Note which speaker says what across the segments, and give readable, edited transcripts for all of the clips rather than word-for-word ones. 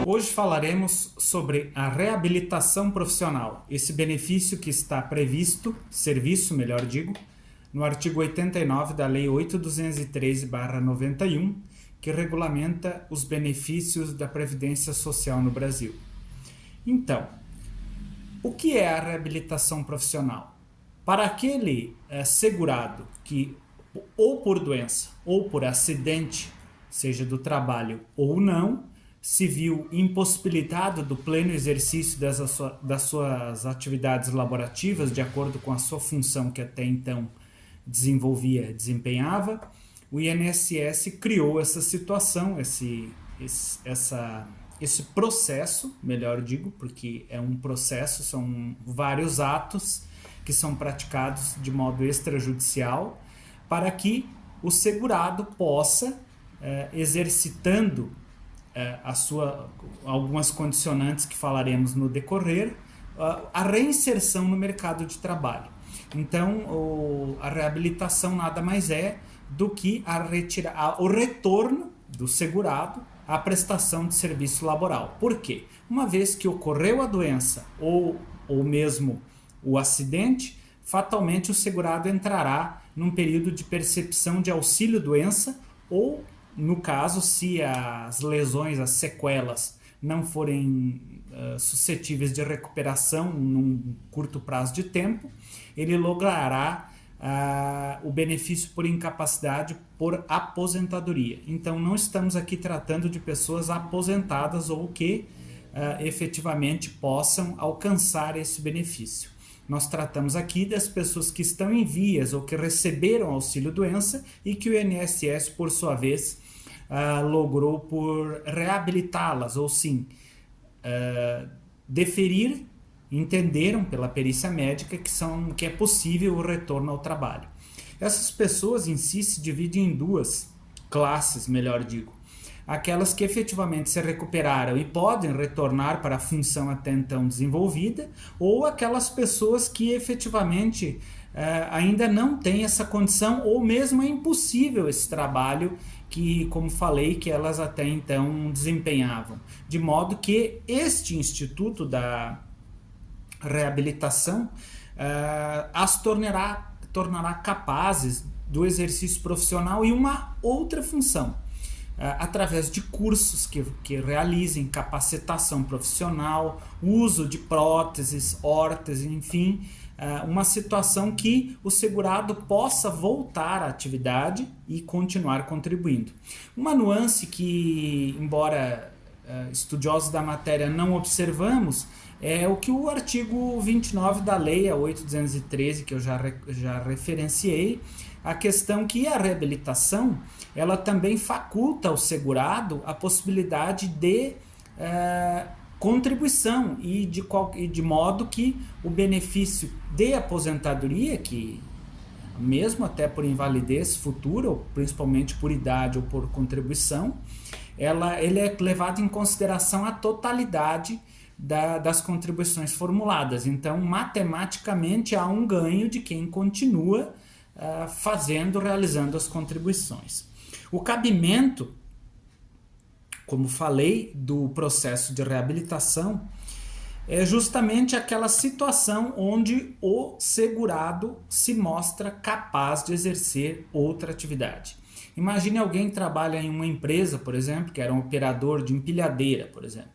Speaker 1: Hoje falaremos sobre a reabilitação profissional, esse benefício que está previsto, serviço, melhor digo, no artigo 89 da Lei 8.213/91, que regulamenta os benefícios da Previdência Social no Brasil. Então, o que é a reabilitação profissional? Para aquele segurado que, ou por doença ou por acidente, seja do trabalho ou não, se viu impossibilitado do pleno exercício das suas atividades laborativas, de acordo com a sua função que até então desempenhava, o INSS criou essa situação, esse processo, melhor digo, porque é um processo, são vários atos que são praticados de modo extrajudicial, para que o segurado possa, exercitando algumas condicionantes que falaremos no decorrer, a reinserção no mercado de trabalho. Então, a reabilitação nada mais é do que o retorno do segurado à prestação de serviço laboral. Por quê? Uma vez que ocorreu a doença ou mesmo o acidente, fatalmente o segurado entrará num período de percepção de auxílio-doença ou, no caso, se as lesões, as sequelas, não forem suscetíveis de recuperação num curto prazo de tempo, ele logrará o benefício por incapacidade por aposentadoria. Então, não estamos aqui tratando de pessoas aposentadas ou que efetivamente possam alcançar esse benefício. Nós tratamos aqui das pessoas que estão em vias ou que receberam auxílio-doença e que o INSS, por sua vez, logrou por reabilitá-las, ou sim, deferir, entenderam pela perícia médica que é possível o retorno ao trabalho. Essas pessoas em si se dividem em duas classes, melhor digo. Aquelas que efetivamente se recuperaram e podem retornar para a função até então desenvolvida, ou aquelas pessoas que efetivamente ainda não têm essa condição, ou mesmo é impossível esse trabalho que, como falei, que elas até então desempenhavam. De modo que este Instituto da Reabilitação as tornará capazes do exercício profissional e uma outra função, através de cursos que realizem capacitação profissional, uso de próteses, órteses, enfim, uma situação que o segurado possa voltar à atividade e continuar contribuindo. Uma nuance que, embora estudiosos da matéria não observamos, é o que o artigo 29 da Lei 8.213, que eu já referenciei, a questão que a reabilitação ela também faculta ao segurado a possibilidade de contribuição e de modo que o benefício de aposentadoria, que mesmo até por invalidez futura, ou principalmente por idade ou por contribuição, ele é levado em consideração a totalidade das contribuições formuladas. Então, matematicamente, há um ganho de quem continua realizando as contribuições. O cabimento, como falei, do processo de reabilitação é justamente aquela situação onde o segurado se mostra capaz de exercer outra atividade. Imagine alguém que trabalha em uma empresa, por exemplo, que era um operador de empilhadeira, por exemplo,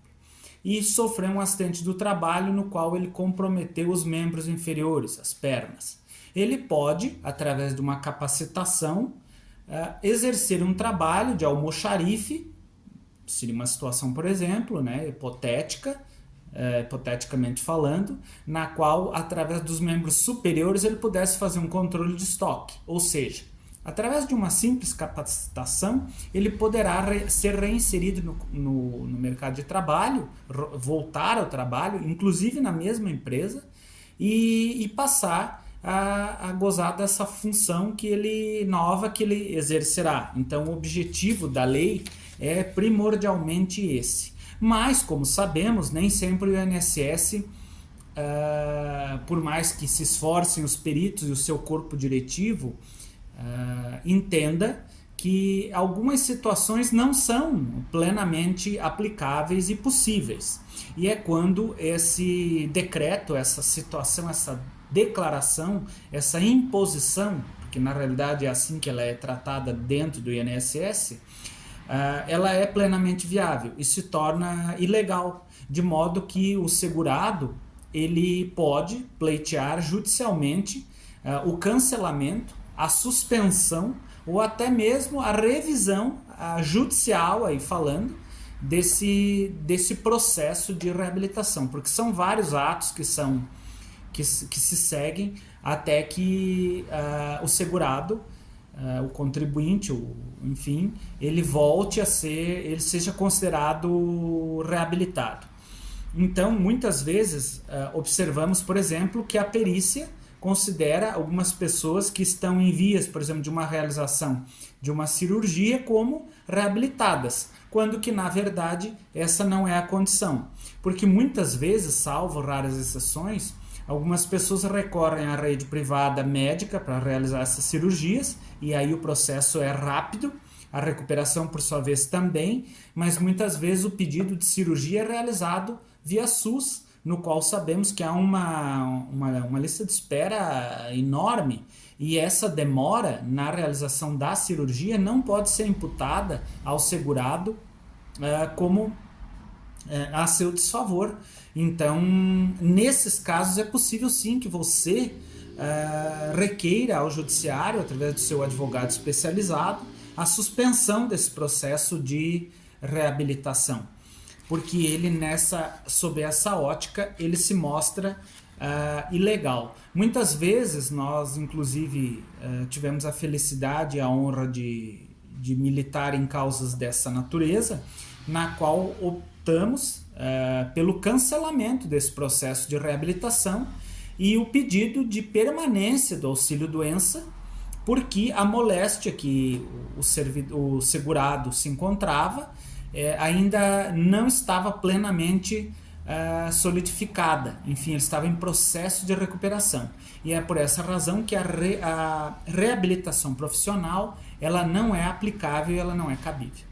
Speaker 1: e sofreu um acidente do trabalho no qual ele comprometeu os membros inferiores, as pernas. Ele pode, através de uma capacitação, exercer um trabalho de almoxarife, seria uma situação, por exemplo, hipoteticamente falando, na qual, através dos membros superiores, ele pudesse fazer um controle de estoque. Ou seja, através de uma simples capacitação, ele poderá ser reinserido no mercado de trabalho, voltar ao trabalho, inclusive na mesma empresa, e passar a gozar dessa função nova que ele exercerá. Então, o objetivo da lei é primordialmente esse. Mas, como sabemos, nem sempre o INSS, por mais que se esforcem os peritos e o seu corpo diretivo, entenda que algumas situações não são plenamente aplicáveis e possíveis. E é quando esse decreto, essa situação, essa declaração, essa imposição, porque na realidade é assim que ela é tratada dentro do INSS, ela é plenamente viável e se torna ilegal, de modo que o segurado ele pode pleitear judicialmente o cancelamento, a suspensão ou até mesmo a revisão judicial, aí falando, desse processo de reabilitação, porque são vários atos que se seguem até que o segurado, o contribuinte, enfim, ele volte a ser, ele seja considerado reabilitado. Então, muitas vezes, observamos, por exemplo, que a perícia considera algumas pessoas que estão em vias, por exemplo, de uma realização de uma cirurgia como reabilitadas, quando que, na verdade, essa não é a condição. Porque muitas vezes, salvo raras exceções, algumas pessoas recorrem à rede privada médica para realizar essas cirurgias, e aí o processo é rápido, a recuperação, por sua vez, também, mas muitas vezes o pedido de cirurgia é realizado via SUS, no qual sabemos que há uma lista de espera enorme, e essa demora na realização da cirurgia não pode ser imputada ao segurado como a seu desfavor. Então, nesses casos, é possível sim que você requeira ao judiciário, através do seu advogado especializado, a suspensão desse processo de reabilitação, porque ele sob essa ótica, ele se mostra ilegal. Muitas vezes nós, inclusive, tivemos a felicidade e a honra de militar em causas dessa natureza, na qual optamos pelo cancelamento desse processo de reabilitação e o pedido de permanência do auxílio-doença, porque a moléstia que o segurado se encontrava ainda não estava plenamente solidificada. Enfim, ele estava em processo de recuperação. E é por essa razão que a reabilitação profissional ela não é aplicável e ela não é cabível.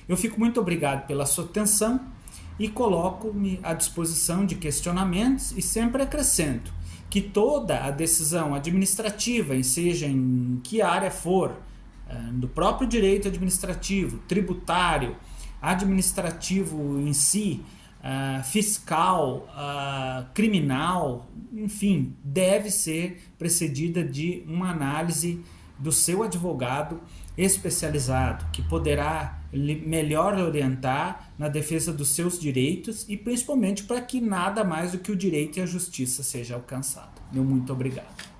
Speaker 1: Eu fico muito obrigado pela sua atenção e coloco-me à disposição de questionamentos e sempre acrescento que toda a decisão administrativa, seja em que área for, do próprio direito administrativo, tributário, administrativo em si, fiscal, criminal, enfim, deve ser precedida de uma análise do seu advogado especializado, que poderá melhor orientar na defesa dos seus direitos e principalmente para que nada mais do que o direito e a justiça seja alcançado. Meu muito obrigado.